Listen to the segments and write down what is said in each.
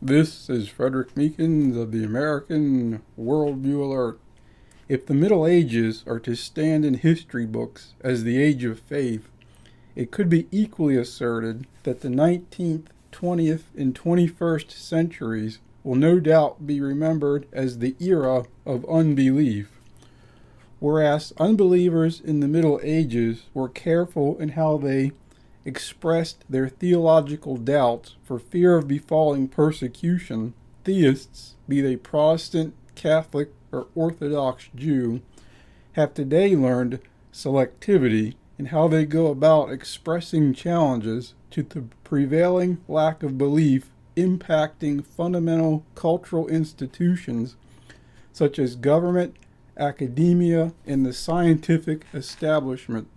This is Frederick Meekins of the American Worldview Alert. If the Middle Ages are to stand in history books as the age of faith, it could be equally asserted that the 19th, 20th, and 21st centuries will no doubt be remembered as the era of unbelief. Whereas unbelievers in the Middle Ages were careful in how they expressed their theological doubts for fear of befalling persecution, theists, be they Protestant, Catholic, or Orthodox Jew, have today learned selectivity in how they go about expressing challenges to the prevailing lack of belief impacting fundamental cultural institutions such as government, academia, and the scientific establishment.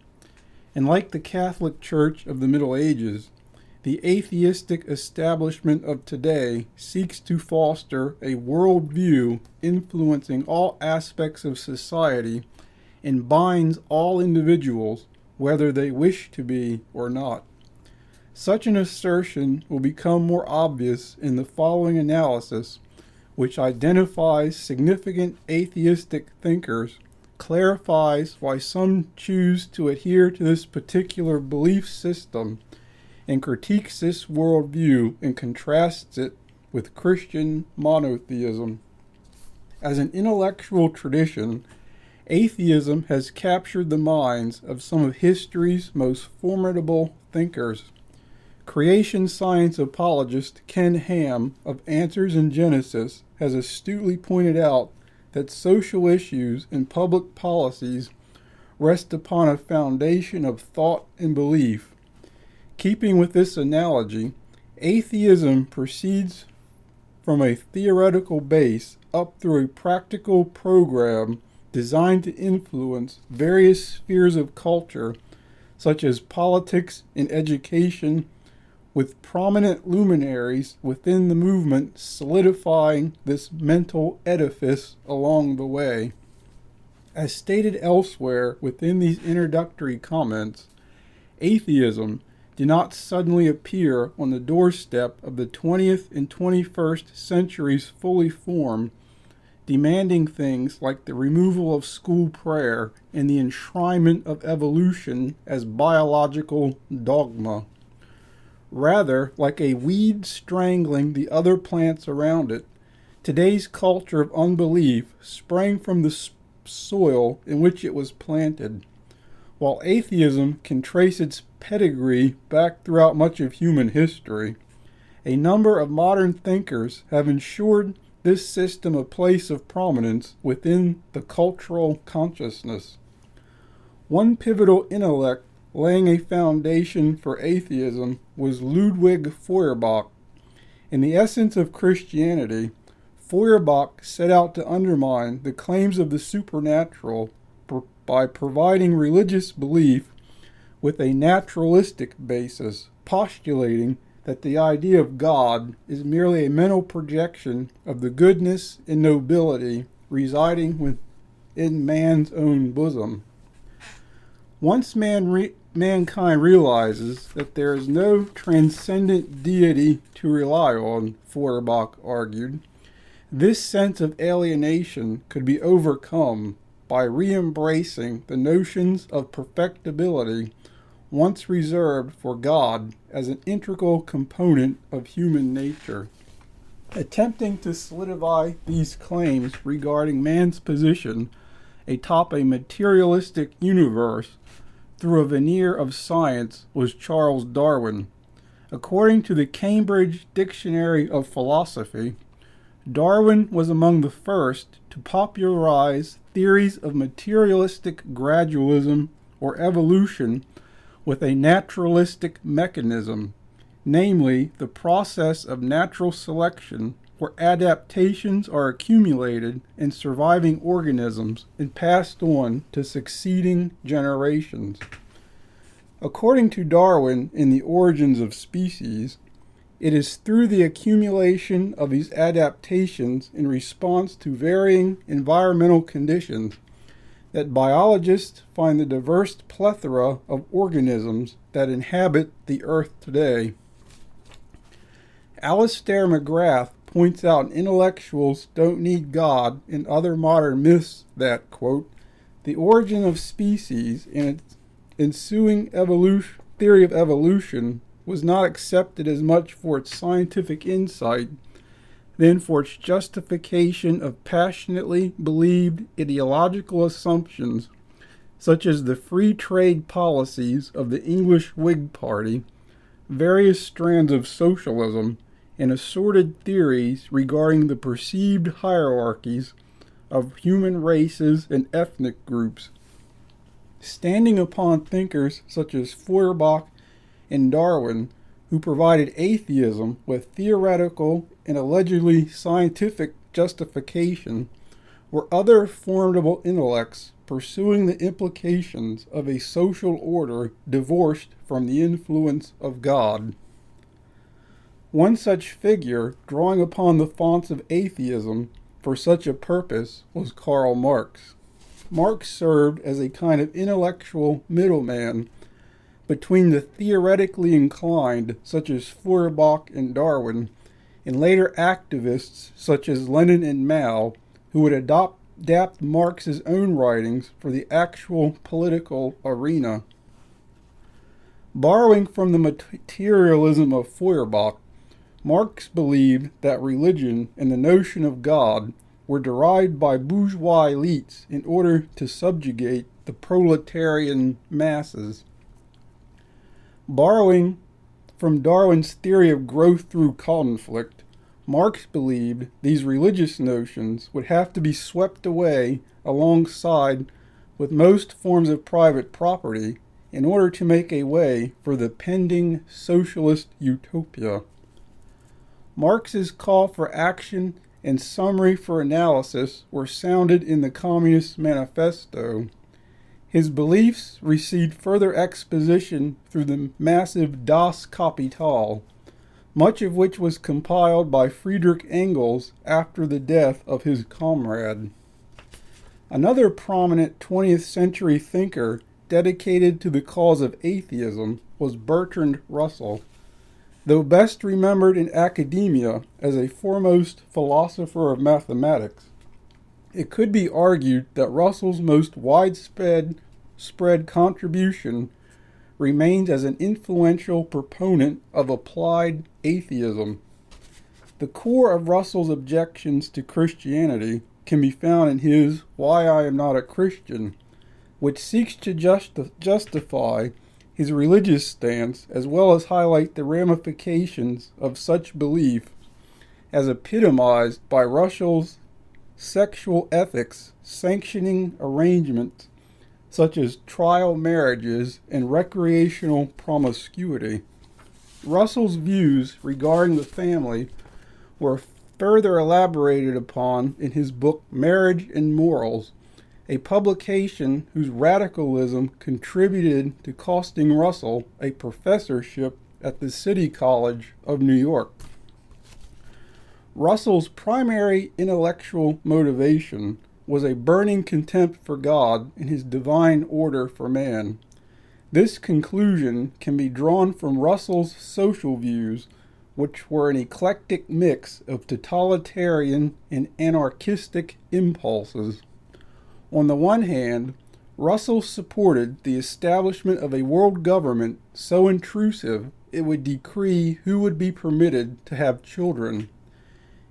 And like the Catholic Church of the Middle Ages, the atheistic establishment of today seeks to foster a worldview influencing all aspects of society and binds all individuals, whether they wish to be or not. Such an assertion will become more obvious in the following analysis, which identifies significant atheistic thinkers, clarifies why some choose to adhere to this particular belief system, and critiques this worldview and contrasts it with Christian monotheism. As an intellectual tradition, atheism has captured the minds of some of history's most formidable thinkers. Creation science apologist Ken Ham of Answers in Genesis has astutely pointed out that social issues and public policies rest upon a foundation of thought and belief. Keeping with this analogy, atheism proceeds from a theoretical base up through a practical program designed to influence various spheres of culture, such as politics and education, with prominent luminaries within the movement solidifying this mental edifice along the way. As stated elsewhere within these introductory comments, atheism did not suddenly appear on the doorstep of the 20th and 21st centuries fully formed, demanding things like the removal of school prayer and the enshrinement of evolution as biological dogma. Rather, like a weed strangling the other plants around it, today's culture of unbelief sprang from the soil in which it was planted. While atheism can trace its pedigree back throughout much of human history, a number of modern thinkers have ensured this system a place of prominence within the cultural consciousness. One pivotal intellect laying a foundation for atheism was Ludwig Feuerbach. In the essence of Christianity, Feuerbach set out to undermine the claims of the supernatural by providing religious belief with a naturalistic basis, postulating that the idea of God is merely a mental projection of the goodness and nobility residing within man's own bosom. Once mankind realizes that there is no transcendent deity to rely on, Feuerbach argued, this sense of alienation could be overcome by re-embracing the notions of perfectibility once reserved for God as an integral component of human nature. Attempting to solidify these claims regarding man's position atop a materialistic universe through a veneer of science was Charles Darwin. According to the Cambridge Dictionary of Philosophy, Darwin was among the first to popularize theories of materialistic gradualism or evolution with a naturalistic mechanism, namely the process of natural selection where adaptations are accumulated in surviving organisms and passed on to succeeding generations. According to Darwin in The Origins of Species, it is through the accumulation of these adaptations in response to varying environmental conditions that biologists find the diverse plethora of organisms that inhabit the Earth today. Alistair McGrath points out intellectuals don't need God and other modern myths that, quote, the origin of species and its ensuing theory of evolution was not accepted as much for its scientific insight than for its justification of passionately believed ideological assumptions such as the free trade policies of the English Whig Party, various strands of socialism, and assorted theories regarding the perceived hierarchies of human races and ethnic groups. Standing upon thinkers such as Feuerbach and Darwin, who provided atheism with theoretical and allegedly scientific justification, were other formidable intellects pursuing the implications of a social order divorced from the influence of God. One such figure, drawing upon the fonts of atheism for such a purpose, was Karl Marx. Marx served as a kind of intellectual middleman between the theoretically inclined, such as Feuerbach and Darwin, and later activists such as Lenin and Mao, who would adapt Marx's own writings for the actual political arena. Borrowing from the materialism of Feuerbach, Marx believed that religion and the notion of God were derived by bourgeois elites in order to subjugate the proletarian masses. Borrowing from Darwin's theory of growth through conflict, Marx believed these religious notions would have to be swept away alongside with most forms of private property in order to make a way for the pending socialist utopia. Marx's call for action and summary for analysis were sounded in the Communist Manifesto. His beliefs received further exposition through the massive Das Kapital, much of which was compiled by Friedrich Engels after the death of his comrade. Another prominent 20th century thinker dedicated to the cause of atheism was Bertrand Russell. Though best remembered in academia as a foremost philosopher of mathematics, it could be argued that Russell's most widespread contribution remains as an influential proponent of applied atheism. The core of Russell's objections to Christianity can be found in his Why I Am Not a Christian, which seeks to justify his religious stance as well as highlight the ramifications of such belief as epitomized by Russell's sexual ethics sanctioning arrangements such as trial marriages and recreational promiscuity. Russell's views regarding the family were further elaborated upon in his book Marriage and Morals, a publication whose radicalism contributed to costing Russell a professorship at the City College of New York. Russell's primary intellectual motivation was a burning contempt for God and his divine order for man. This conclusion can be drawn from Russell's social views, which were an eclectic mix of totalitarian and anarchistic impulses. On the one hand, Russell supported the establishment of a world government so intrusive it would decree who would be permitted to have children.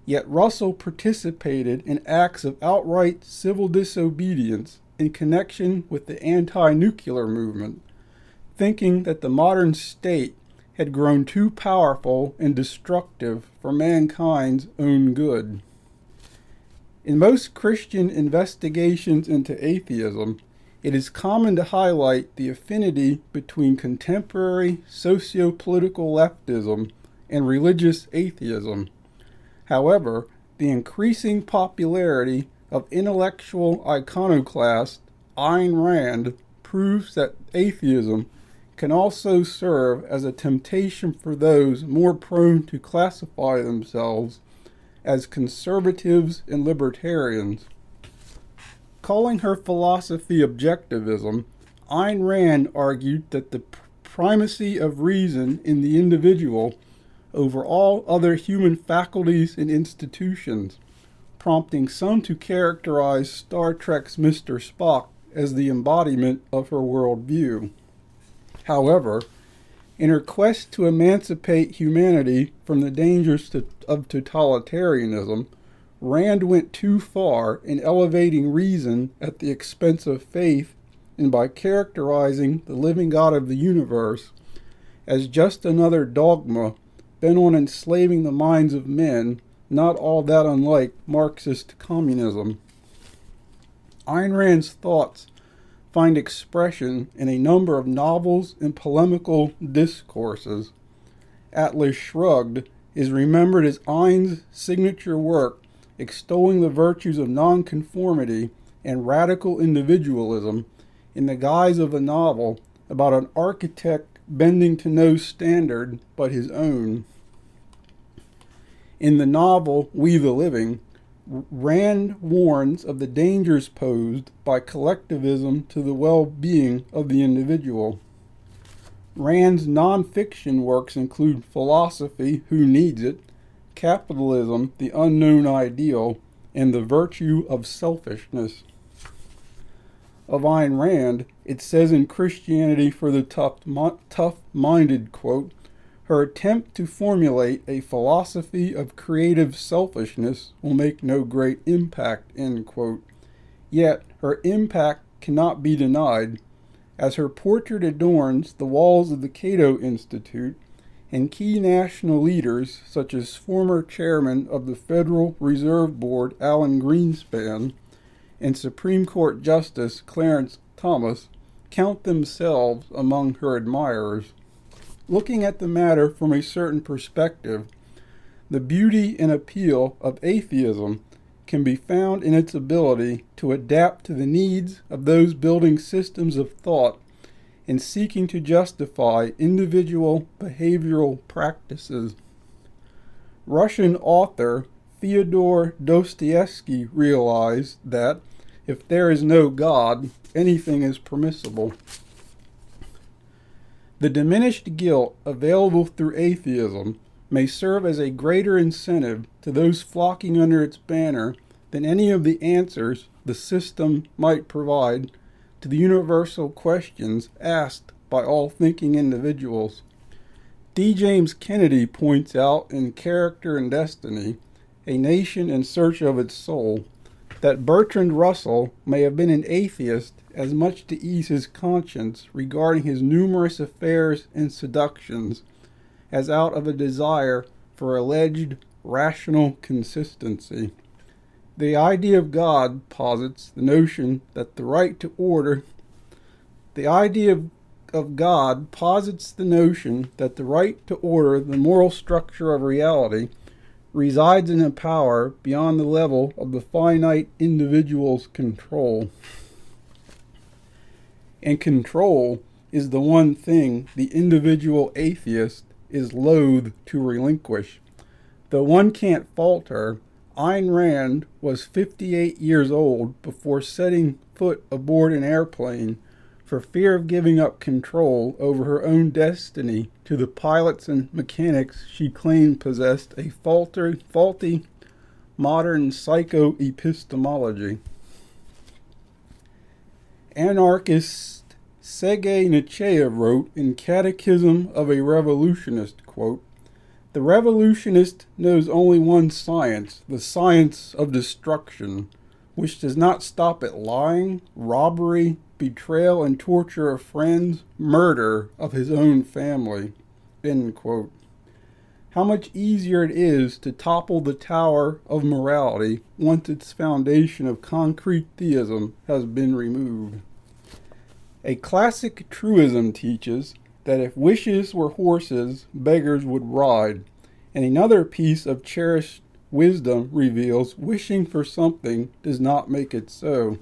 Yet Russell participated in acts of outright civil disobedience in connection with the anti-nuclear movement, thinking that the modern state had grown too powerful and destructive for mankind's own good. In most Christian investigations into atheism, it is common to highlight the affinity between contemporary socio-political leftism and religious atheism. However, the increasing popularity of intellectual iconoclast Ayn Rand proves that atheism can also serve as a temptation for those more prone to classify themselves as conservatives and libertarians. Calling her philosophy objectivism, Ayn Rand argued that the primacy of reason in the individual over all other human faculties and institutions, prompting some to characterize Star Trek's Mr. Spock as the embodiment of her worldview. However, in her quest to emancipate humanity from the dangers of totalitarianism, Rand went too far in elevating reason at the expense of faith, and by characterizing the living God of the universe as just another dogma bent on enslaving the minds of men, not all that unlike Marxist communism. Ayn Rand's thoughts find expression in a number of novels and polemical discourses. Atlas Shrugged is remembered as Ayn's signature work extolling the virtues of nonconformity and radical individualism in the guise of a novel about an architect bending to no standard but his own. In the novel We the Living, Rand warns of the dangers posed by collectivism to the well-being of the individual. Rand's non-fiction works include Philosophy, Who Needs It?, Capitalism, the Unknown Ideal, and The Virtue of Selfishness. Of Ayn Rand, it says in Christianity for the Tough-Minded, quote, her attempt to formulate a philosophy of creative selfishness will make no great impact, end quote. Yet her impact cannot be denied, as her portrait adorns the walls of the Cato Institute, and key national leaders such as former chairman of the Federal Reserve Board Alan Greenspan and Supreme Court Justice Clarence Thomas count themselves among her admirers. Looking at the matter from a certain perspective, the beauty and appeal of atheism can be found in its ability to adapt to the needs of those building systems of thought and seeking to justify individual behavioral practices. Russian author Fyodor Dostoevsky realized that if there is no God, anything is permissible. The diminished guilt available through atheism may serve as a greater incentive to those flocking under its banner than any of the answers the system might provide to the universal questions asked by all thinking individuals. D. James Kennedy points out in Character and Destiny, A Nation in Search of Its Soul, that Bertrand Russell may have been an atheist as much to ease his conscience regarding his numerous affairs and seductions as out of a desire for alleged rational consistency. The idea of God posits the notion that the right to order the moral structure of reality resides in a power beyond the level of the finite individual's control. And control is the one thing the individual atheist is loath to relinquish. Though one can't fault her, Ayn Rand was 58 years old before setting foot aboard an airplane for fear of giving up control over her own destiny to the pilots and mechanics she claimed possessed a faulty modern psycho-epistemology. Anarchist Sergei Nietzsche wrote in Catechism of a Revolutionist, quote, "The revolutionist knows only one science, the science of destruction, which does not stop at lying, robbery, betrayal and torture of friends, murder of his own family." End quote. How much easier it is to topple the tower of morality once its foundation of concrete theism has been removed. A classic truism teaches that if wishes were horses, beggars would ride, and another piece of cherished wisdom reveals wishing for something does not make it so.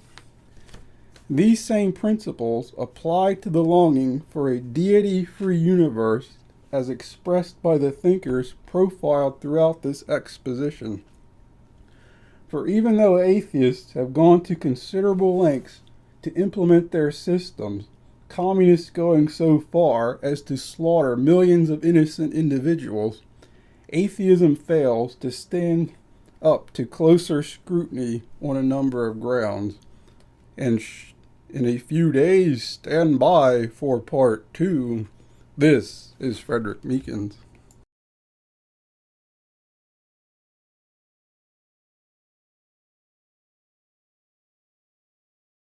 These same principles apply to the longing for a deity-free universe as expressed by the thinkers profiled throughout this exposition. For even though atheists have gone to considerable lengths to implement their systems, communists going so far as to slaughter millions of innocent individuals, Atheism fails to stand up to closer scrutiny on a number of grounds. And in a few days, stand by for part 2. This is Frederick Meekins.